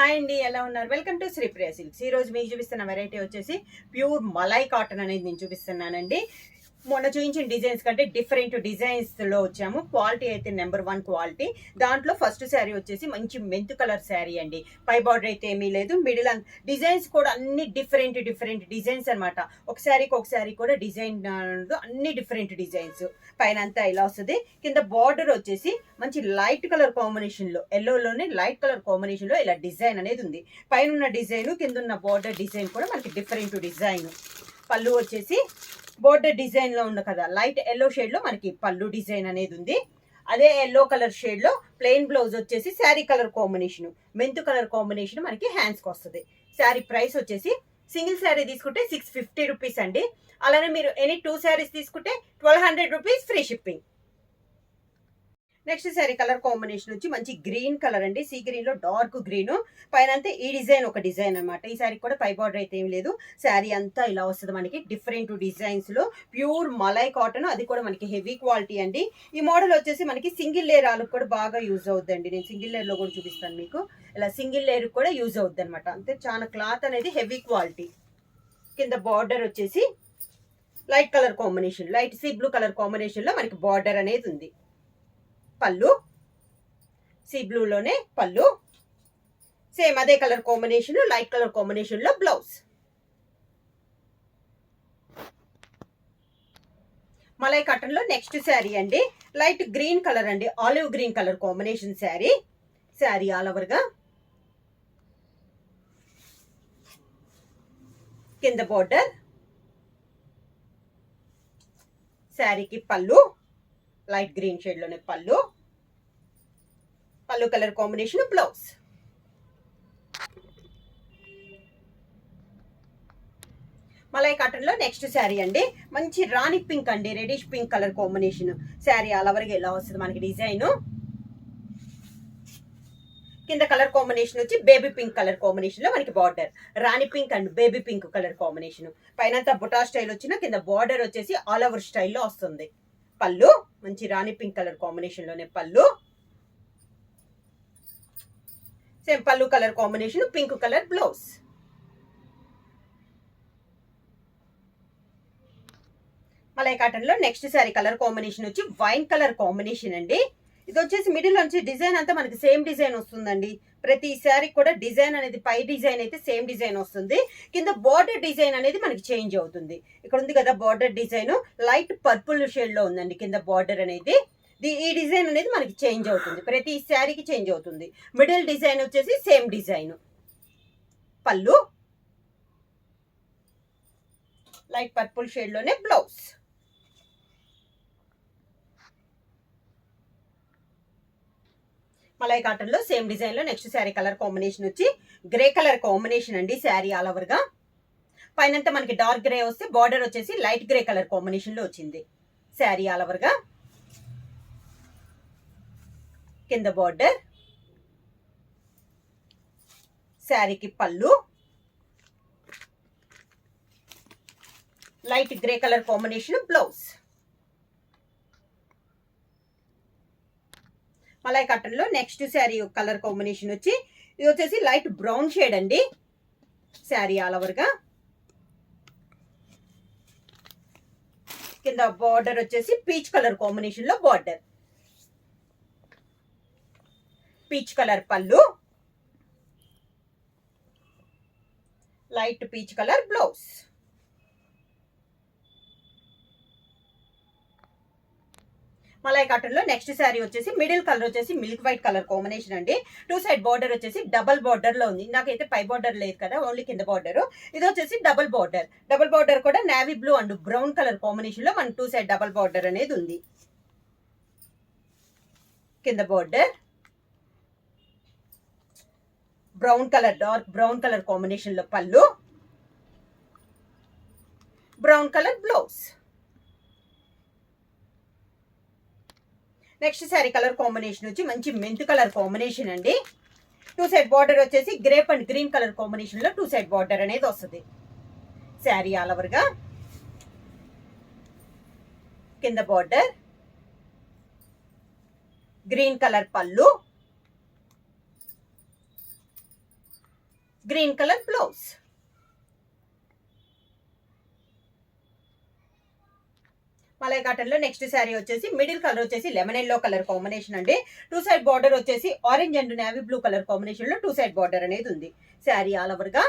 Hi అండి, ఎలా ఉన్నారు? Welcome to Sripriya silks. ఈ రోజు మీకు చూపిస్తున్న వెరైటీ వచ్చేసి ప్యూర్ మలై కాటన్ అనేది నేను చూపిస్తున్నానండి. మొన్న చూపించిన డిజైన్స్ కంటే డిఫరెంట్ డిజైన్స్ లో వచ్చాము. క్వాలిటీ అయితే నెంబర్ 1 క్వాలిటీ. దాంట్లో ఫస్ట్ శారీ వచ్చేసి మంచి మెంతు కలర్ శారీ అండి. పై బార్డర్ అయితే ఏమీ లేదు, మిడిల్ డిజైన్స్ కూడా అన్ని డిఫరెంట్ డిజైన్స్ అనమాట. ఒక శారీకి కూడా డిజైన్ అన్ని డిఫరెంట్ డిజైన్స్. పైన అంతా ఇలా వస్తుంది. కింద బార్డర్ వచ్చేసి మంచి లైట్ కలర్ కాంబినేషన్ లో, ఎల్లోలోనే లైట్ కలర్ కాంబినేషన్ లో ఇలా డిజైన్ అనేది ఉంది. పైన ఉన్న డిజైన్, కింద ఉన్న బార్డర్ డిజైన్ కూడా మనకి డిఫరెంట్ డిజైన్. పళ్ళు వచ్చేసి బోర్డర్ డిజైన్ లో ఉంది కదా, లైట్ ఎల్లో షేడ్ లో మనకి పళ్ళు డిజైన్ అనేది ఉంది. అదే ఎల్లో కలర్ షేడ్ లో ప్లెయిన్ బ్లౌజ్ వచ్చేసి శారీ కలర్ కాంబినేషన్, మెంతు కలర్ కాంబినేషన్ మనకి హ్యాండ్స్ కి వస్తుంది. శారీ ప్రైస్ వచ్చేసి సింగిల్ శారీ తీసుకుంటే 650 రూపీస్ అండి. అలానే మీరు ఎనీ 2 శారీస్ తీసుకుంటే 1200 rupees free shipping. Next sari colour combination వచ్చి మంచి గ్రీన్ కలర్ అండి. సీ గ్రీన్ లో డార్క్ గ్రీన్, పైన అంతా ఈ డిజైన్ ఒక డిజైన్ అనమాట. ఈ శారీ కూడా పై బార్డర్ అయితే ఏం లేదు. శారీ అంతా ఇలా వస్తుంది మనకి డిఫరెంట్ డిజైన్స్ లో. ప్యూర్ మలై కాటన్, అది కూడా మనకి హెవీ క్వాలిటీ అండి. ఈ మోడల్ వచ్చేసి మనకి సింగిల్ లేయర్ ఆలకు కూడా బాగా యూజ్ అవుద్దండి. నేను సింగిల్ లేయర్ లో కూడా చూపిస్తాను మీకు. ఇలా సింగిల్ లేయర్ కూడా యూజ్ అవుద్ది అనమాట. అంతే, చాలా క్లాత్ అనేది హెవీ క్వాలిటీ. కింద బార్డర్ వచ్చేసి light colour combination, light sea blue colour combination లో మనకి బార్డర్ అనేది ఉంది. పళ్ళు సీ బ్లూలోనే పళ్ళు, సేమ్ అదే colour combination, light colour combination లో బ్లౌజ్. మలై కాటన్ లో నెక్స్ట్ శారీ అండి. లైట్ గ్రీన్ కలర్ అండి, olive green colour combination sari. Sari all over గా కింద బోర్డర్, శారీకి పళ్ళు లైట్ గ్రీన్ షేడ్ లోనే పళ్ళు కలర్ కాంబినేషన్ బ్లౌజ్. మలై కాటన్ లో నెక్స్ట్ శారీ అండి. మంచి రాణి పింక్ అండి, reddish pink colour combination. Sari all over గా ఎలా వస్తుంది మనకి డిజైన్. కింద కలర్ కాంబినేషన్ వచ్చి బేబీ పింక్ కలర్ కాంబినేషన్ లో మనకి border Rani pink and baby pink colour combination. పైన బుటా స్టైల్ వచ్చిన, కింద బార్డర్ వచ్చేసి ఆల్ ఓవర్ స్టైల్లో వస్తుంది. పళ్ళు మంచి రాణి పింక్ కలర్ కాంబినేషన్ లోనే పళ్ళు, సేమ్ పళ్ళు colour combination, pink colour blouse. మలై కాటన్ లో నెక్స్ట్ శారీ కలర్ కాంబినేషన్ వచ్చి వైన్ కలర్ కాంబినేషన్ అండి. ఇది వచ్చేసి మిడిల్ నుంచి డిజైన్ అంతా మనకి సేమ్ డిజైన్ వస్తుందండి. ప్రతి శారీ కూడా డిజైన్ అనేది, పై డిజైన్ అయితే సేమ్ డిజైన్ వస్తుంది. కింద బార్డర్ డిజైన్ అనేది మనకి చేంజ్ అవుతుంది. ఇక్కడ ఉంది కదా border design, light purple shade లో ఉందండి కింద బార్డర్ అనేది. ఈ డిజైన్ అనేది మనకి చేంజ్ అవుతుంది, ప్రతి శారీకి చేంజ్ అవుతుంది. మిడిల్ డిజైన్ వచ్చేసి సేమ్ డిజైన్. పళ్ళు లైట్ పర్పుల్ షేడ్ లోనే బ్లౌజ్. మలై కాటన్ లో సేమ్ డిజైన్ లో నెక్స్ట్ శారీ కలర్ కాంబినేషన్ వచ్చి గ్రే కలర్ కాంబినేషన్ అండి. శారీ ఆల్ ఓవర్ గా పైనంతా మనకి డార్క్ గ్రే వస్తే, బార్డర్ వచ్చేసి లైట్ గ్రే కలర్ కాంబినేషన్ లో వచ్చింది. శారీ ఆల్ ఓవర్ గా కింద బార్డర్, శారీకి పళ్ళు light grey colour combination blouse. మలై కాటన్ లో నెక్స్ట్ శారీ కలర్ కాంబినేషన్ వచ్చి, ఇది వచ్చేసి లైట్ బ్రౌన్ షేడ్ అండి. శారీ ఆల్ ఓవర్ గా కింద బార్డర్ వచ్చేసి పీచ్ కలర్ కాంబినేషన్ లో బార్డర్, పీచ్ కలర్ పళ్ళు, లైట్ పీచ్ కలర్ బ్లౌజ్. మలై కాటన్ లో నెక్స్ట్ శారీ వచ్చేసి మిడిల్ కలర్ వచ్చేసి మిల్క్ వైట్ కలర్ కాంబినేషన్ అండి. 2 సైడ్ బార్డర్ వచ్చేసి డబల్ బార్డర్ లో ఉంది. నాకైతే పై బార్డర్ లేదు కదా, ఓన్లీ కింద బార్డర్. ఇది వచ్చేసి డబల్ బార్డర్ కూడా navy blue and brown colour combination లో మన 2 సైడ్ డబల్ బార్డర్ అనేది ఉంది. కింద border brown colour, dark brown colour combination లో పళ్ళు, brown colour blouse. Next sari colour combination వచ్చి మంచి మెంతు కలర్ కాంబినేషన్ అండి. 2 సైడ్ బార్డర్ వచ్చేసి grape and green colour combination లో 2 సైడ్ బార్డర్ అనేది వస్తుంది. శారీ ఆల్ ఓవర్ గా కింద బార్డర్ గ్రీన్ కలర్ పళ్ళు, గ్రీన్ కలర్ బ్లౌజ్. మలై కాటన్ లో నెక్స్ట్ శారీ వచ్చేసి మిడిల్ కలర్ వచ్చేసి లెమన్ ఎల్లో కలర్ కాంబినేషన్ అండి. 2 సైడ్ బార్డర్ వచ్చేసి orange and navy blue colour combination లో 2 సైడ్ బార్డర్ అనేది ఉంది. శారీ ఆల్ ఓవర్ గా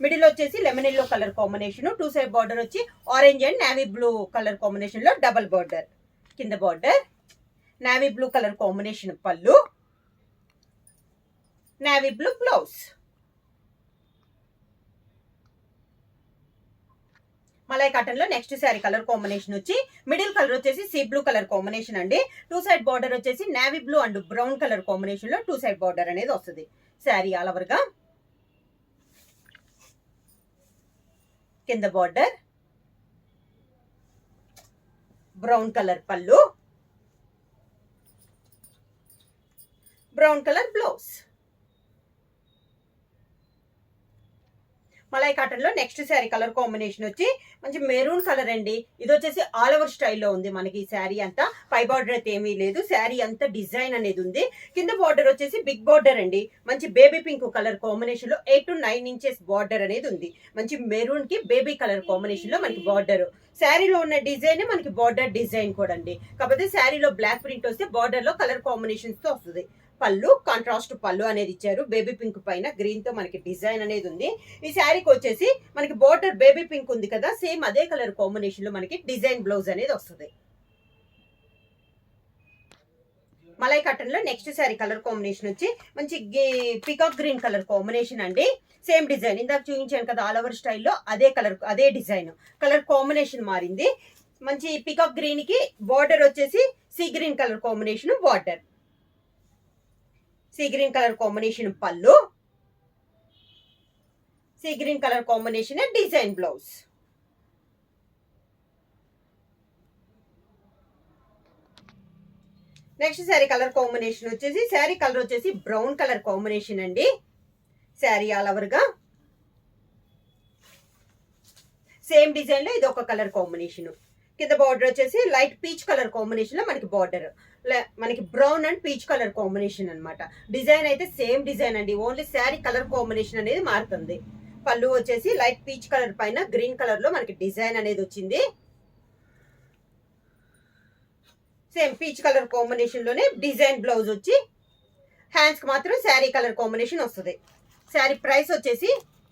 మిడిల్ వచ్చేసి lemon yellow colour combination, 2 side border వచ్చి orange and navy blue colour combination లో డబల్ బార్డర్. కింద border navy blue colour combination పళ్ళు, నేవీ బ్లూ బ్లౌజ్. మలై కాటన్ లో నెక్స్ట్ శారీ కలర్ కాంబినేషన్ వచ్చి మిడిల్ కలర్ వచ్చేసి సీ బ్లూ కలర్ కాంబినేషన్ అండి. 2 side border వచ్చేసి navy blue and brown colour combination లో 2 సైడ్ బార్డర్ అనేది వస్తుంది. శారీ ఆల్ ఓవర్ గా కింద బార్డర్ బ్రౌన్ కలర్ పళ్ళు, బ్రౌన్ కలర్ బ్లౌజ్. మలై కాటన్ లో నెక్స్ట్ శారీ కలర్ కాంబినేషన్ వచ్చి మంచి మెరూన్ కలర్ అండి. ఇది వచ్చేసి ఆల్ ఓవర్ స్టైల్లో ఉంది మనకి. ఈ శారీ అంతా పై బార్డర్ అయితే ఏమీ లేదు, శారీ అంతా డిజైన్ అనేది ఉంది. కింద బార్డర్ వచ్చేసి బిగ్ బార్డర్ అండి. మంచి బేబీ పింక్ కలర్ కాంబినేషన్ లో 8 to 9 ఇంచెస్ బార్డర్ అనేది ఉంది. మంచి మెరూన్ కి బేబీ కలర్ కాంబినేషన్ లో మనకి బార్డర్. శారీలో ఉన్న డిజైన్ మనకి బార్డర్ డిజైన్ కూడా అండి. కాకపోతే శారీలో బ్లాక్ ప్రింట్ వస్తే బార్డర్ లో కలర్ కాంబినేషన్స్ తో వస్తుంది. పళ్ళు కాంట్రాస్ట్ పళ్ళు అనేది ఇచ్చారు. బేబీ పింక్ పైన గ్రీన్ తో మనకి డిజైన్ అనేది ఉంది. ఈ శారీకి వచ్చేసి మనకి బార్డర్ బేబీ పింక్ ఉంది కదా, సేమ్ అదే కలర్ కాంబినేషన్ లో మనకి డిజైన్ బ్లౌజ్ అనేది వస్తుంది. మలై కాటన్ లో నెక్స్ట్ శారీ కలర్ కాంబినేషన్ వచ్చి మంచి పికాక్ గ్రీన్ కలర్ కాంబినేషన్ అండి. సేమ్ డిజైన్ ఇందాక చూపించాను కదా ఆల్ ఓవర్ స్టైల్లో, అదే కలర్ అదే డిజైన్. కలర్ కాంబినేషన్ మారింది. మంచి పికాక్ గ్రీన్ కి బార్డర్ వచ్చేసి sea green colour combination border, sea green colour combination పళ్ళు, sea green colour combination design blouse. Next sari colour combination వచ్చేసి శారీ కలర్ వచ్చేసి బ్రౌన్ కలర్ కాంబినేషన్ అండి. శారీ ఆల్ ఓవర్ గా సేమ్ డిజైన్ లో ఇది ఒక కలర్ కాంబినేషన్. కింద బార్డర్ వచ్చేసి లైట్ పీచ్ కలర్ కాంబినేషన్ లో మనకి బార్డర్ మనకి brown and peach colour combination అన్నమాట. డిజైన్ అయితే సేమ్ డిజైన్ అండి, ఓన్లీ శారీ కలర్ కాంబినేషన్ అనేది మారుతుంది. పళ్ళు వచ్చేసి లైట్ పీచ్ కలర్ పైన గ్రీన్ కలర్ లో మనకి డిజైన్ అనేది వచ్చింది. సేమ్ పీచ్ కలర్ కాంబినేషన్ లోనే డిజైన్ బ్లౌజ్ వచ్చి హ్యాండ్స్ కి మాత్రం శారీ కలర్ కాంబినేషన్ వస్తుంది. శారీ ప్రైస్ వచ్చేసి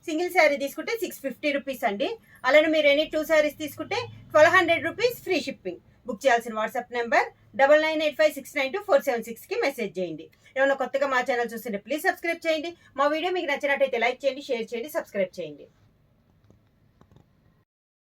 సింగిల్ శారీ తీసుకుంటే 650 రూపీస్ అండి. అలానే మీరు ఎనీ 2 శారీస్ తీసుకుంటే 1200 రూపీస్ ఫ్రీ షిప్పింగ్. బుక్ చేయాల్సిన వాట్సాప్ నెంబర్ 9985692476 కి మెసేజ్ చేయండి. ఏమైనా కొత్తగా మా ఛానల్ చూస్తుంటే ప్లీజ్ సబ్స్క్రైబ్ చేయండి. మా వీడియో మీకు నచ్చినట్టయితే లైక్ చేయండి, షేర్ చేయండి, సబ్స్క్రైబ్ చేయండి.